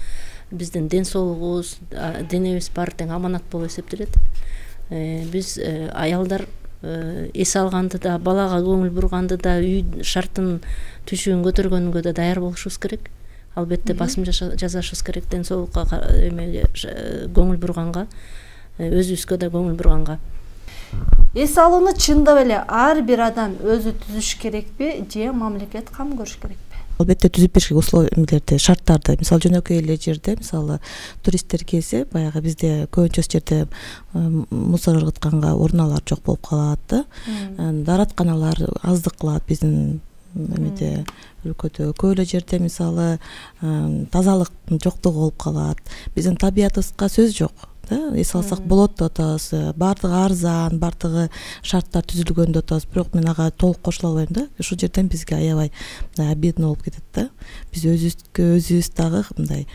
биздин ден соолугубуз, денебиз баары тең аманат болуп эсептелет. Биз аялдар эс алганды да, балага көңүл бурганды да, үй шартын түшүүн көтөргөнгө да даяр болушубуз керек. Албетте басым жасашыбыз керек, ден соолукка көңүл бурганга, өзүбүзгө да көңүл бурганга. Эс алууну чындап эле ар бир адам өзү түзүш керекпи, же мамлекет кам көрүш керекпи? Албетте түзүп бериш керек условияларды, шарттарды. Мисалы жөнөкөй эле жерде, мисалы туристтер келсе, баягы бизде көбүнчө жерде мусор ыргытканга урналар жок болуп калат да. Дааратканалар аздык кылат биздин эмеде өлкөдө. Көп эле жерде мисалы тазалыктын жоктугу болуп калат. Биздин табиятыбызга сөз жок. Эс алсак болот деп атабыз. Бардыгы арзан, бардыгы шарттар түзүлгөн деп атабыз. Бирок мен ага толук кошула албайм да. Ушул жерден бизге аябай обидно болуп кетет да. Биз өзүбүз дагы мындай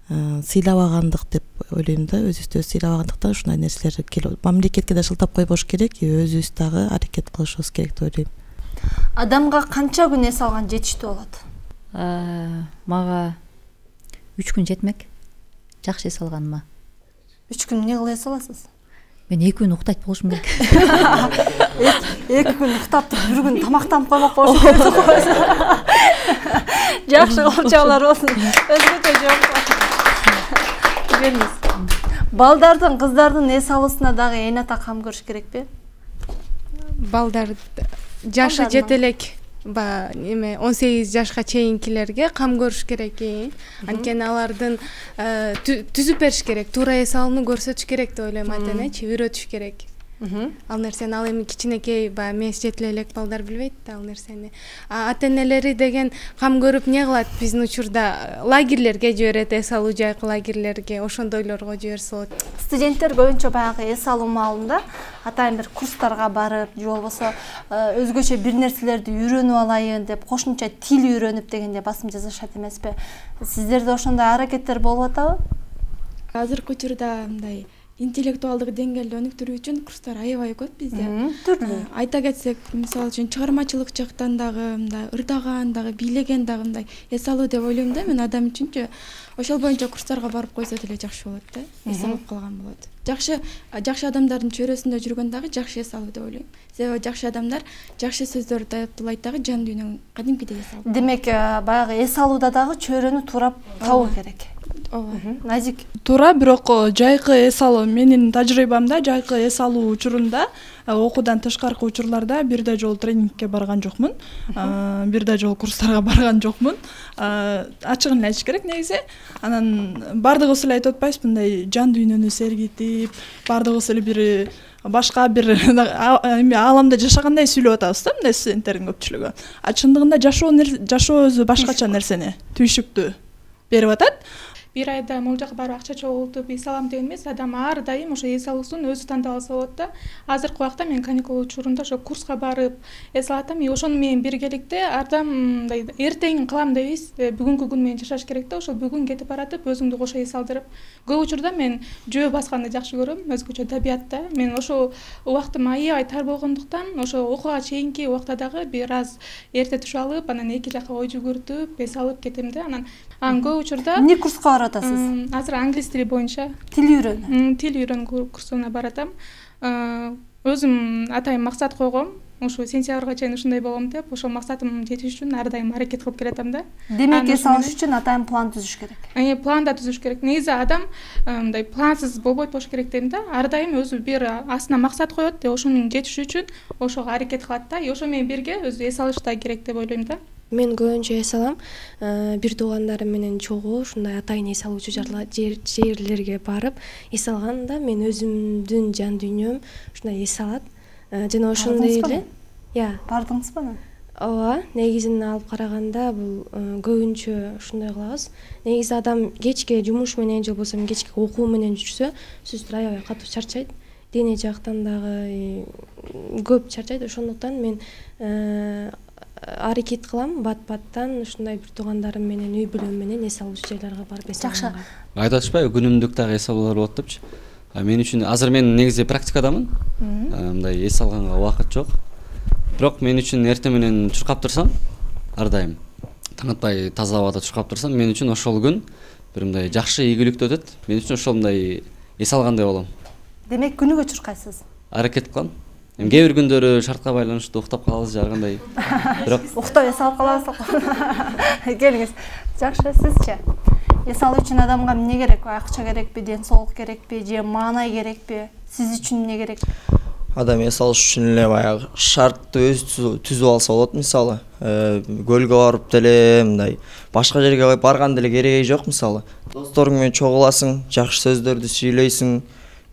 сыйлабагандык деп ойлойм да. Өзүбүздү сыйлабагандыктан ушундай нерселер келип, мамлекетке да шылтап койбош керек, өзүбүз дагы аракет кылышыбыз керек деп ойлойм. Адамга канча күн эс алган жетиштүү болот? Мага 3 күн жетмек. Жакшы эс алганыма. 3 күн эмне кылып эс аласыз? Мен 2 күн уктайт болушум керек. 2 күн уктап туруп, 1 күн тамактанып коймок болуш керек. Жакшы кылчалар болсун. Өзгөчө жооп. Балдардын, кыздардын эс алуусуна дагы эне ата кам көрүш керекпи? Балдар жашы жетелек, эме 18 жашка чейинкилерге кам көрүш керек. Анткени алардын түзүп бериш керек, туура эс алууну көрсөтүш керек деп ойлойм, ата-энечи үйрөтүш керек. Ал нерсени ал эми кичинекей мес жетиле элек балдар билбейт да ал нерсени. Ата-энелери деген кам көрүп эмне кылат? Биздин учурда лагерлерге жиберет, эс алуу жайкы лагерлерге, ошондойлорго жиберсе болот. Студенттер көбүнчө баягы эс алуу маалында атайын бир курстарга барып, же болбосо өзгөчө бир нерселерди үйрөнүп алайын деп, кошумча тил үйрөнүп дегенде басым жасашат эмеспи? Сиздерде ошондой аракеттер болуп атабы? Азыркы учурда мындай интеллектуалдык деңгээлди өнүктүрүү үчүн курстар аябай көп бизде. Түрлүү. Айта кетсек, мисалы үчүн чыгармачылык жактан дагы мындай ырдаган дагы, бийлеген дагы мындай эс алуу деп ойлойм да мен адам үчүнчү. Ошол боюнча курстарга барып койсо деле жакшы болот да. Эс алып калган болот. Жакшы адамдардын чөйрөсүндө жүргөн дагы жакшы эс алуу деп ойлойм. Себеби жакшы адамдар жакшы сөздөрдү аяттуулайт дагы жан дүйнөң кадимкидей эс алат. Демек, баягы эс алууда дагы чөйрөнү туурап табуу керек. Назик. Туура, бирок жайкы эс алуу менин тажрыйбамда жайкы эс алуу учурунда окуудан тышкаркы учурларда бир да жолу тренингке барган жокмун. Бир да жолу курстарга барган жокмун. Ачыгын айтыш керек негизи. Анан бардыгыбыз эле айтып атпайбыз, мындай жан дүйнөнү сергитип, бардыгыбыз эле бир башка бир ааламда жашагандай сүйлөп атабыз да, мындай студенттердин көпчүлүгү. Чындыгында жашоо өзү башкача нерсени, түйшүктү берип атат. Бир айда могул жака барып акча чогултуп эс алам деген эмес, адам ар дайым ошо эс алуусун өзү тандап алса болот да. Азыркы убакта мен каникул учурунда ошо курска барып эс алатам, и ошону менен биргеликте адам мындай эртең кылам дейбиз, бүгүнкү күн менен жашаш керек да, ошол бүгүн кетип баратып өзүңдү кошо эс алдырып. Көп учурда мен жөө басканды жакшы көрөм, өзгөчө табиятта. Мен ошо убактым аябай тар болгондуктан, ошо окууга чейинки убакта дагы бир аз эрте түшүп алып, анан эки жака ой жүгүртүп эс алып кетем да. Анан көп учурда эмне курска барып атасыз? Азыр англис тили боюнча тил үйрөнүү. Тил үйрөнүү курсуна баратам. Өзүм атайын максат койгом, ошо сентябрга чейин ушундай болом деп, ошол максатым жетиш үчүн ар дайым аракет кылып келатам да. Демек, эс алыш үчүн атайын план түзүш керек. План да түзүш керек. Негизи адам мындай плансыз болбойт болуш керек дейм да. Ар дайым өзү бир астына максат коет, ошону жетиш үчүн ошого аракет кылат да. Ошо менен бирге өзү эс алыш да керек деп ойлойм да. Мен көбүнчө эс алам, бир туугандарым менен чогуу ушундай атайын эс алуучу жерлерге барып эс алганда мен өзүмдүн жан дүйнөм ушундай эс алат. Жана ошондой эле. Бардыңызбы? Ооба, негизин алып караганда бул көбүнчө ушундай кылабыз. Негизи адам кечке жумуш менен же болбосо кечке окуу менен жүрсө, сөзсүз аябай катуу чарчайт. Дене жактан дагы көп чарчайт. Ошондуктан мен аракет кылам бат-баттан ушундай бир туугандарым менен, үй бүлөм менен эс алуучу жерлерге барып эс алганга. Жакшы. Айтып атышпайбы, күнүмдүк дагы эс алуулар болот депчи. Мен үчүн азыр мен негизи практикадамын. Мындай эс алганга убакыт жок. Бирок мен үчүн эртең менен чуркап турсам, ар дайым таң атпай таза абада чуркап турсам, мен үчүн ошол күн бир мындай жакшы ийгиликтүү өтөт. Мен үчүн ошол мындай эс алгандай болом. Демек, күнүгө чуркайсыз? Аракет кылам. Кээ бир күндөрү шартка байланыштуу уктап калабыз же кандай. Бирок уктап эс алып калабыз. Келиңиз. Жакшы, сизчи? Эс алуу үчүн адамга эмне керек? Акча керекпи, ден соолук керекпи, же маанай керекпи? Сиз үчүн эмне керек? Адам эс алыш үчүн эле баягы шартты өзү түзүп алса болот. Мисалы, көлгө барып деле, мындай башка жерге барган деле кереги жок. Мисалы, досторуң менен чогуласың, жакшы сөздөрдү сүйлөйсүң.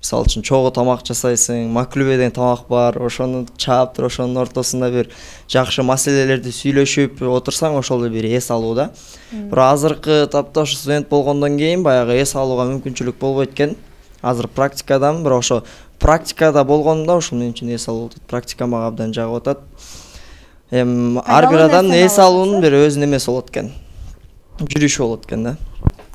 Мисалы үчүн чогуу тамак жасайсың, маклубе деген тамак бар, ошону чаап туруп, ошонун ортосунда бир жакшы маселелерди сүйлөшүп отурсаң, ошол бир эс алуу да. Бирок азыркы тапта ошо студент болгондон кийин баягы эс алууга мүмкүнчүлүк болбойт экен. Азыр практикадамын, бирок ошо практикада болгондо ошол менин үчүн эс алуу практика мага абдан жагып атат. Ар бир адамдын эс алуунун бир өз немеси болот экен. Жүрүшү болот экен да.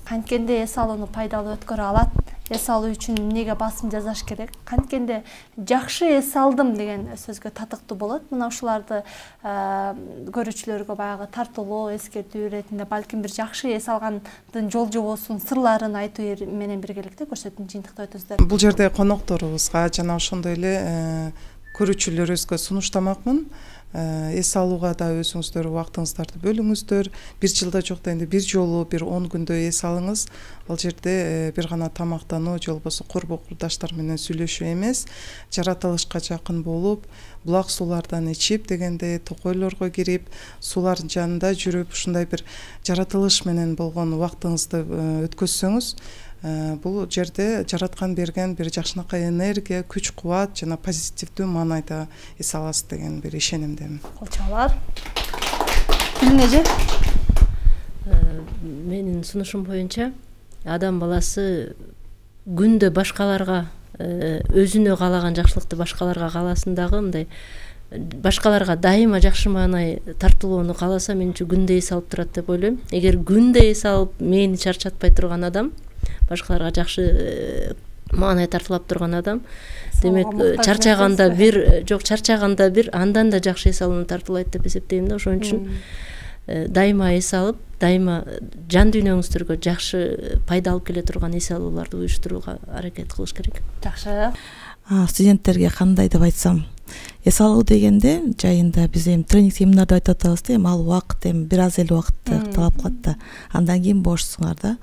Канткенде эс алууну пайдалуу өткөрө алат? Эс алуу үчүн эмнеге басым жасаш керек? Канткенде жакшы эс алдым деген сөзгө татыктуу болот. Мына ушуларды көрүүчүлөргө баягы тартуулоо, эскертүү иретинде балким бир жакшы эс алгандын жол жобосун, сырларын айтуу менен биргеликте көрсөтүүнү жыйынтыктап өтөсүздөр. Бул жерде конокторубузга жана ошондой эле көрүүчүлөрүбүзгө сунуштамакмын. Эс алууга да өзүңүздөр убактыңыздарды бөлүңүздөр. Бир жылда жок дегенде бир жолу бир 10 күндө эс алыңыз. Ал жерде бир гана тамактануу же болбосо курбу курдаштар менен сүйлөшүү эмес, жаратылышка жакын болуп, булак суулардан ичип дегенде токойлорго кирип, суулардын жанында жүрүп, ушундай бир жаратылыш менен болгон убактыңызды өткөзсөңүз, бул жерде жараткан берген бир жакшынакай энергия, күч кубат жана позитивдүү маанайда эс аласыз деген бир ишенимдемин. Колчоолор. Билнеже? Менин сунушум боюнча адам баласы күндө башкаларга өзүнө каалаган жакшылыкты башкаларга кааласын дагы мындай башкаларга дайыма жакшы маанай тартылууну кааласа мен үчүн күндө эс алып турат деп ойлойм. Эгер күндө эс алып мени чарчатпай турган адам башкаларга жакшы маанай тартылап турган адам. Демек чарчаганда бир андан да жакшы эс алууну тартуулайт деп эсептейм да. Ошон үчүн дайыма эс алып, дайыма жан дүйнөңүздөргө жакшы пайда алып келе турган эс алууларды уюштурууга аракет кылыш керек. Жакшы. Студенттерге кандай деп айтсам, эс алуу дегенде жайында биз эми тренинг семинарда айтып атабыз да, эми ал убакыт эми бир аз эле убакытты талап кылат да. Андан кийин бошсуңар да.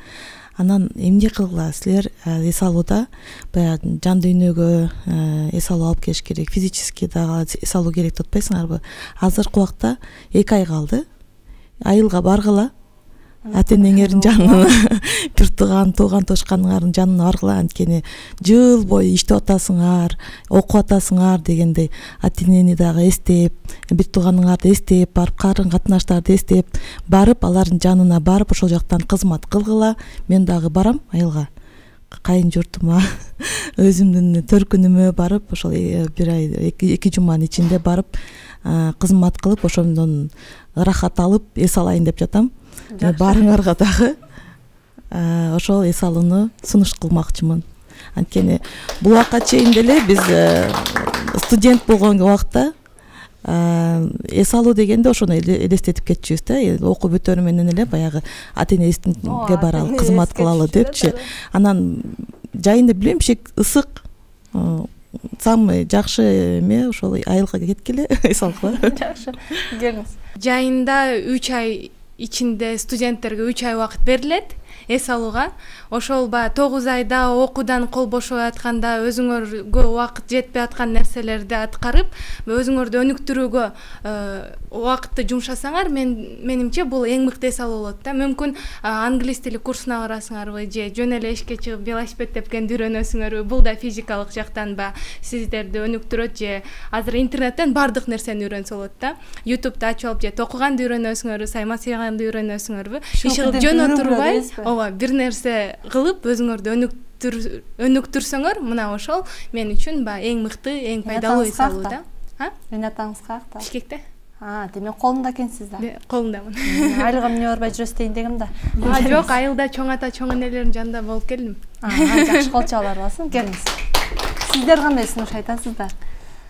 Анан эмне кылгыла? Силер эс алууда баягы жан дүйнөгө эс алуу алып келиш керек, физически дагы эс алуу керек деп атпайсыңарбы? Азыркы убакта 2 ай калды. Айылга баргыла. Ата-энеңердин жанына, бир тууган тушканыңардын жанына баргыла, анткени жыл бою иштеп атасыңар, окуп атасыңар дегендей ата-энени дагы эстеп, бир тууганыңарды эстеп, барып карын катнаштарды эстеп, барып алардын жанына барып ошол жактан кызмат кылгыла. Мен дагы барам айылга. Кайын журтума, өзүмдүн төркүнүмө барып, ошол бир ай, 2 жуманын ичинде барып кызмат кылып, ошондон ырахат алып эс алайын деп жатам. Барыңарга дагы ошол эс алууну сунуш кылмакчымын. Анткени бул убакка чейин деле биз студент болгон убакта эс алуу дегенде ошону элестетип кетчүбүз да. Окуу бүтөрү менен эле баягы ата-энебизге баралы, кызмат кылалы депчи. Анан жайында билем, бишек ысык, самый жакшы эме ошол айылга кеткиле эс алгыла. Жакшы. Келиңиз. Жайында 3 ай ичинде студенттерге 3 ай убакыт берилет эс алууга. Ошол 9 айда окуудан кол бошоп атканда өзүңөргө убакыт жетпей аткан нерселерди аткарып, өзүңөрдү өнүктүрүүгө убакытты жумшасаңар, менимче бул эң мыкты эс алуу болот да. Мүмкүн англис тили курсуна барасыңарбы же жөн эле эшикке чыгып велосипед тепкенди үйрөнөсүңөрбү. Бул да физикалык жактан сиздерди өнүктүрөт, же азыр интернеттен бардык нерсени үйрөнсө болот да. YouTube'да ачып алып же токуганды үйрөнөсүңөрбү, сайма сыйганды үйрөнөсүңөрбү. Жөн отурбай, бир нерсе кылып өзүңөрдү өнүктүрсөңөр, мына ошол мен үчүн эң мыкты, эң пайдалуу эс алуу да. Атаңыз каякта? Бишкекте. Демек колунда экенсиз да. Колумдамын. Айылга эмне барбай жүрөс дейин дегем да. Жок, айылда чоң ата, чоң энелердин жанында болуп келдим. Жакшы колчалар бассын, келиңиз. Сиздер кандай сунуш айтасыздар?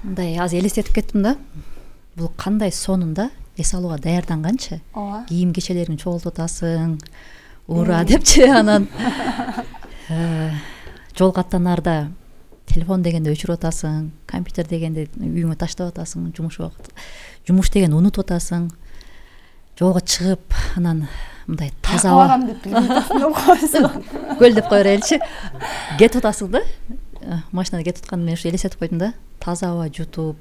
Мындай аз элестетип кеттим да. Бул кандай сонунда эс алууга даярданганчы? Кийим кечелериңди чогултуп атасың, ура депчи, анан жолго аттанаарда телефон дегенди өчүрүп атасың, компьютер дегенди үйүңө таштап атасың, жумуш дегенди унутуп атасың. Жолго чыгып, анан мындай таза аба көл деп кое береличи, кетип атасың да. Машинада кетип атканды мен ушу элестетип койдум да. Таза аба жутуп,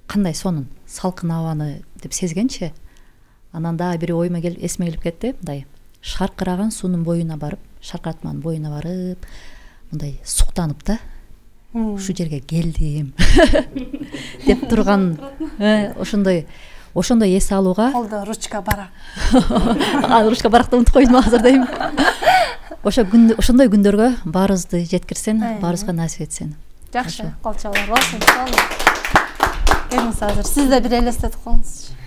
кандай сонун, салкын абаны деп сезгенчи. Анан дагы бир ойума келип, эсиме келип кетти, мындай шаркыраган суунун боюна барып, шаркыратманын боюна барып, мындай суктанып да, ушу жерге келдим деп турган, ошондой эс алууга. Колдо ручка барак. Ручка баракты унутуп койдум азыр дейм. Ошондой күндөргө баарыбызды жеткирсен, баарыбызга насип этсен. Жакшы, колчалар болсун. Келиңиз азыр сиз да бир элестетип коюңузчу.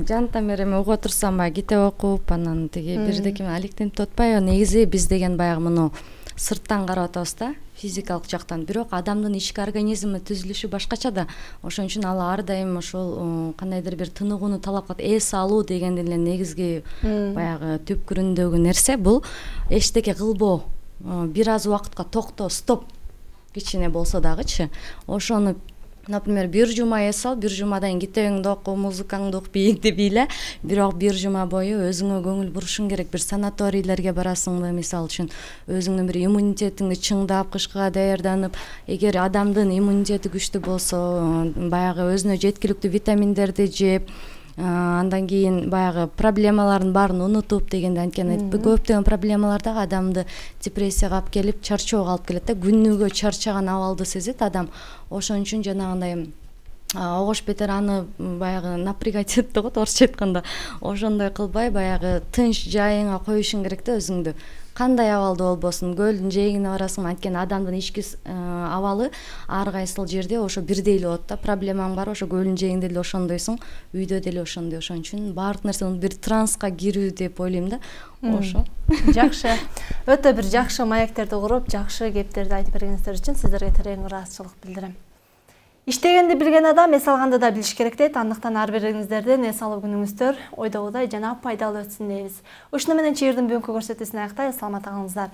Жантам эми угуп отурсам, китеп окуп, анан тиги бирдеки алектенип атпайбы. Негизи биз деген баягы муну сырттан карап атабыз да, физикалык жактан. Бирок адамдын ички организми түзүлүшү башкача да. Ошон үчүн ал ар дайым ошол кандайдыр бир тыныгууну талап кылат. Эс алуу деген эле негизги баягы түпкүрүндөгү нерсе бул эчтеке кылбоо. Бир аз убакытка токто, стоп кичине болсо дагычы. Ошону например, бир жума эс ал, бир жумадан кийин китебиңди оку, музыкаңды ук, бийиңди бийле. Бирок бир жума бою өзүңө көңүл бурушуң керек. Бир санаторийлерге барасыңбы, мисалы үчүн, өзүңдүн бир иммунитетиңди чыңдап, кышка даярданып, эгер адамдын иммунитети күчтүү болсо, баягы өзүнө жеткиликтүү витаминдерди жеп, андан кийин баягы проблемалардын баарын унутуп дегенде, анткени көптөгөн проблемалар дагы адамды депрессияга алып келип, чарчоого алып келет да. Күнүгө чарчаган абалды сезет адам. Ошон үчүн жанагындай огош бетер аны баягы напрягать деп коет орусча айтканда. Ошондой кылбай баягы тынч жайыңа коюшуң керек да өзүңдү. кандай абалда болбосун көлдүн жээгине барасың, анткени адамдын ички абалы ар кайсыл жерде ошо бирдей эле болот да. Проблемаң бар ошо көлдүн жээгинде деле ошондойсуң, үйдө деле ошондой. Ошон үчүн баардык нерсе бир транска кирүү деп ойлойм да. Ошо. Жакшы. Өтө бир жакшы маектерди куруп, жакшы кептерди айтып бергениңиздер үчүн сиздерге терең ыраазычылык билдирем. Иштегенди билген адам эс алганды да билиш керек дейт. Андыктан ар бириңиздердин эс алуу күнүңүздөр ойдогудай жана пайдалуу өтсүн дейбиз. Ушуну менен чегирдин бүгүнкү көрсөтүүсүн аяктайбыз. Саламат калыңыздар.